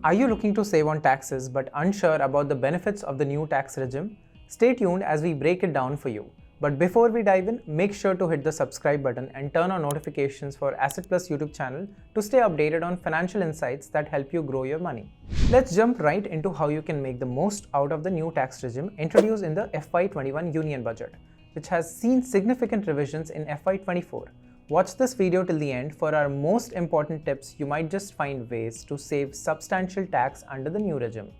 Are you looking to save on taxes but unsure about the benefits of the new tax regime? Stay tuned as we break it down for you. But before we dive in, make sure to hit the subscribe button and turn on notifications for AssetPlus YouTube channel to stay updated on financial insights that help you grow your money. Let's jump right into how you can make the most out of the new tax regime introduced in the FY21 Union Budget, which has seen significant revisions in FY24. Watch this video till the end for our most important tips. You might just find ways to save substantial tax under the new regime.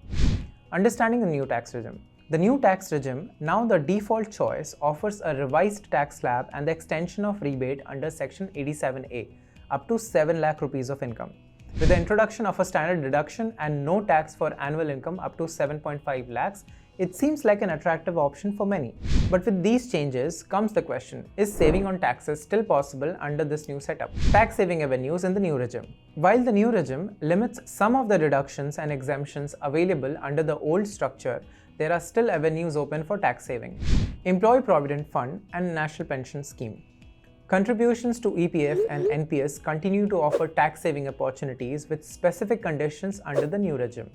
Understanding the new tax regime. The new tax regime, now the default choice, offers a revised tax slab and the extension of rebate under Section 87A up to 7 lakh rupees of income, with the introduction of a standard deduction and no tax for annual income up to 7.5 lakhs. It seems like an attractive option for many. But with these changes comes the question, is saving on taxes still possible under this new setup? Tax saving avenues in the new regime. While the new regime limits some of the deductions and exemptions available under the old structure, there are still avenues open for tax saving. Employee Provident Fund and National Pension Scheme. Contributions to EPF and NPS continue to offer tax saving opportunities with specific conditions under the new regime.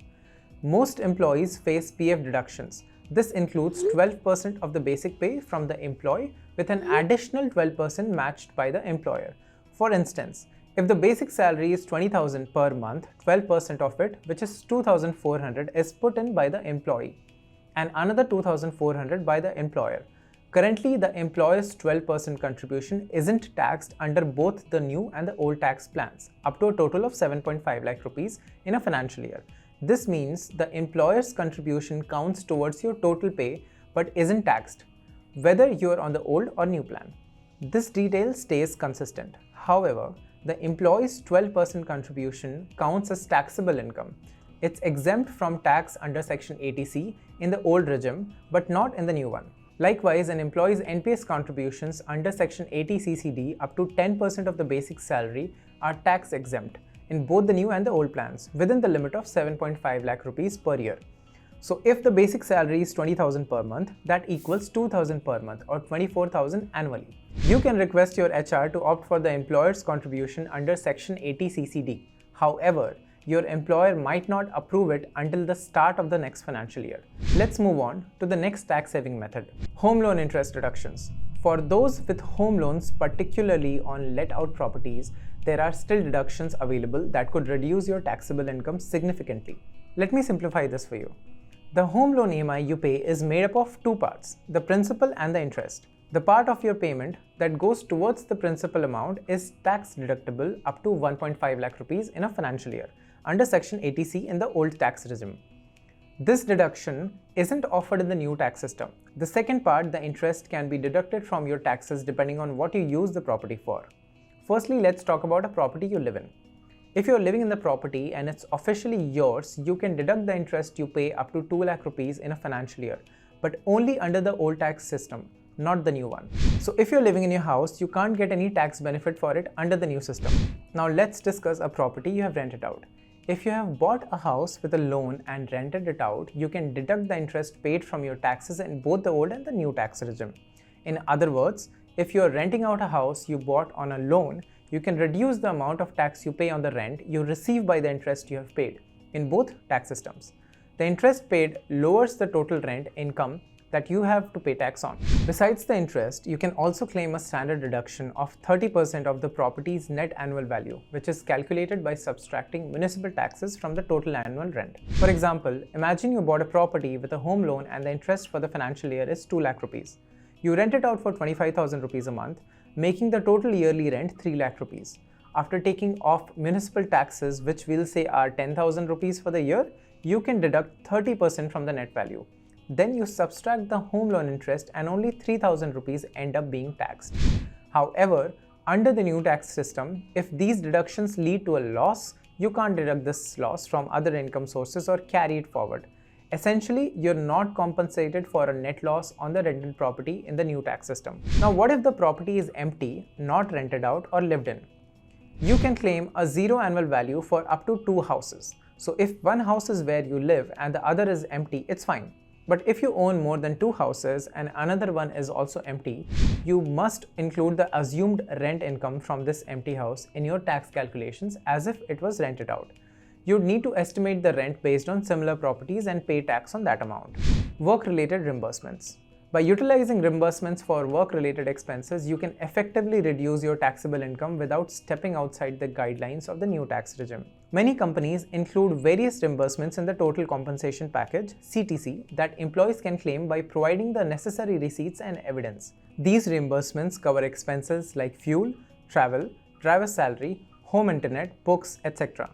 Most employees face PF deductions. This includes 12% of the basic pay from the employee with an additional 12% matched by the employer. For instance, if the basic salary is 20,000 per month, 12% of it, which is 2,400, is put in by the employee and another 2,400 by the employer. Currently, the employer's 12% contribution isn't taxed under both the new and the old tax plans, up to a total of 7.5 lakh rupees in a financial year. This means the employer's contribution counts towards your total pay but isn't taxed, whether you're on the old or new plan. This detail stays consistent. However, the employee's 12% contribution counts as taxable income. It's exempt from tax under Section 80C in the old regime but not in the new one. Likewise, an employee's NPS contributions under Section 80CCD up to 10% of the basic salary are tax exempt in both the new and the old plans within the limit of 7.5 lakh rupees per year. So if the basic salary is 20,000 per month, that equals 2,000 per month or 24,000 annually. You can request your HR to opt for the employer's contribution under Section 80CCD. However, your employer might not approve it until the start of the next financial year. Let's move on to the next tax saving method, home loan interest deductions. For those with home loans, particularly on let out properties, there are still deductions available that could reduce your taxable income significantly. Let me simplify this for you. The home loan EMI you pay is made up of two parts, the principal and the interest. The part of your payment that goes towards the principal amount is tax deductible up to 1.5 lakh rupees in a financial year under Section 80C in the old tax regime. This deduction isn't offered in the new tax system. The second part, the interest, can be deducted from your taxes depending on what you use the property for. Firstly, let's talk about a property you live in. If you're living in the property and it's officially yours, you can deduct the interest you pay up to 2 lakh rupees in a financial year, but only under the old tax system, not the new one. So if you're living in your house, you can't get any tax benefit for it under the new system. Now let's discuss a property you have rented out. If you have bought a house with a loan and rented it out, you can deduct the interest paid from your taxes in both the old and the new tax regime. In other words, if you are renting out a house you bought on a loan, you can reduce the amount of tax you pay on the rent you receive by the interest you have paid in both tax systems. The interest paid lowers the total rent income that you have to pay tax on. Besides the interest, you can also claim a standard deduction of 30% of the property's net annual value, which is calculated by subtracting municipal taxes from the total annual rent. For example, imagine you bought a property with a home loan and the interest for the financial year is 2 lakh rupees. You rent it out for 25,000 rupees a month, making the total yearly rent 3 lakh rupees. After taking off municipal taxes, which we'll say are 10,000 rupees for the year, you can deduct 30% from the net value. Then you subtract the home loan interest and only 3,000 rupees end up being taxed. However, under the new tax system, if these deductions lead to a loss, you can't deduct this loss from other income sources or carry it forward. Essentially, you're not compensated for a net loss on the rented property in the new tax system. Now, what if the property is empty, not rented out or lived in? You can claim a zero annual value for up to 2 houses. So if one house is where you live and the other is empty, it's fine. But if you own more than 2 houses and another one is also empty, you must include the assumed rent income from this empty house in your tax calculations as if it was rented out. You'd need to estimate the rent based on similar properties and pay tax on that amount. Work-related reimbursements. By utilizing reimbursements for work-related expenses, you can effectively reduce your taxable income without stepping outside the guidelines of the new tax regime. Many companies include various reimbursements in the total compensation package (CTC) that employees can claim by providing the necessary receipts and evidence. These reimbursements cover expenses like fuel, travel, driver's salary, home internet, books, etc.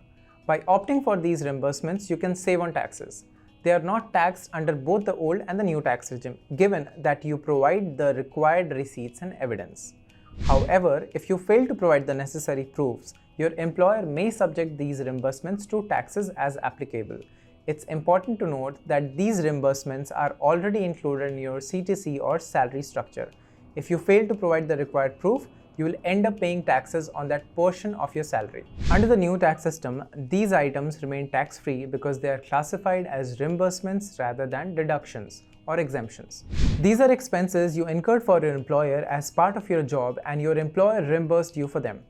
By opting for these reimbursements, you can save on taxes. They are not taxed under both the old and the new tax regime, given that you provide the required receipts and evidence. However, if you fail to provide the necessary proofs, your employer may subject these reimbursements to taxes as applicable. It's important to note that these reimbursements are already included in your CTC or salary structure. If you fail to provide the required proof, you will end up paying taxes on that portion of your salary. Under the new tax system, these items remain tax-free because they are classified as reimbursements rather than deductions or exemptions. These are expenses you incurred for your employer as part of your job and your employer reimbursed you for them.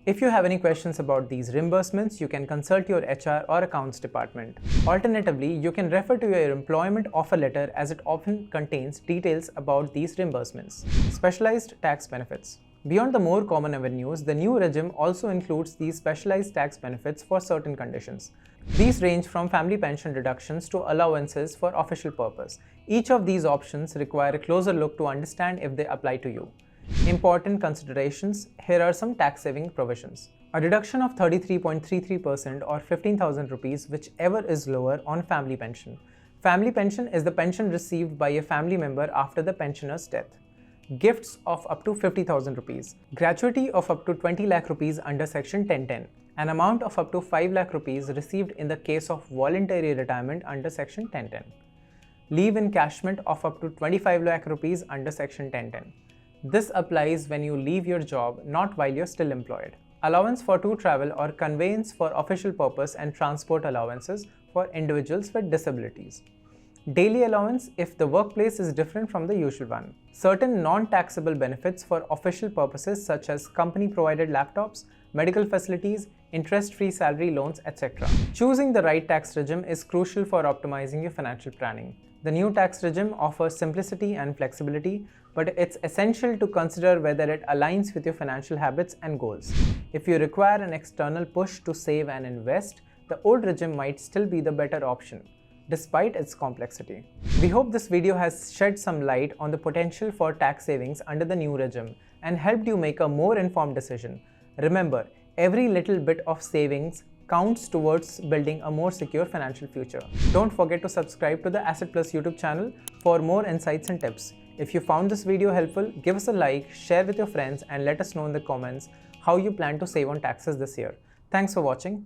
If you have any questions about these reimbursements, you can consult your HR or accounts department. Alternatively, you can refer to your employment offer letter as it often contains details about these reimbursements. Specialized tax benefits. Beyond the more common avenues, the new regime also includes these specialized tax benefits for certain conditions. These range from family pension deductions to allowances for official purpose. Each of these options require a closer look to understand if they apply to you. Important considerations: here are some tax saving provisions. A deduction of 33.33% or 15,000 rupees, whichever is lower, on family pension. Family pension is the pension received by a family member after the pensioner's death. Gifts of up to 50,000 rupees. Gratuity of up to 20 lakh rupees under Section 1010. An amount of up to 5 lakh rupees received in the case of voluntary retirement under Section 1010. Leave encashment of up to 25 lakh rupees under Section 1010. This applies when you leave your job, not while you're still employed. Allowance for to travel or conveyance for official purpose and transport allowances for individuals with disabilities. Daily allowance if the workplace is different from the usual one. Certain non-taxable benefits for official purposes such as company-provided laptops, medical facilities, interest-free salary loans, etc. Choosing the right tax regime is crucial for optimizing your financial planning. The new tax regime offers simplicity and flexibility, but it's essential to consider whether it aligns with your financial habits and goals. If you require an external push to save and invest, the old regime might still be the better option, despite its complexity. We hope this video has shed some light on the potential for tax savings under the new regime and helped you make a more informed decision. Remember, every little bit of savings counts towards building a more secure financial future. Don't forget to subscribe to the AssetPlus YouTube channel for more insights and tips. If you found this video helpful, give us a like, share with your friends, and let us know in the comments how you plan to save on taxes this year. Thanks for watching.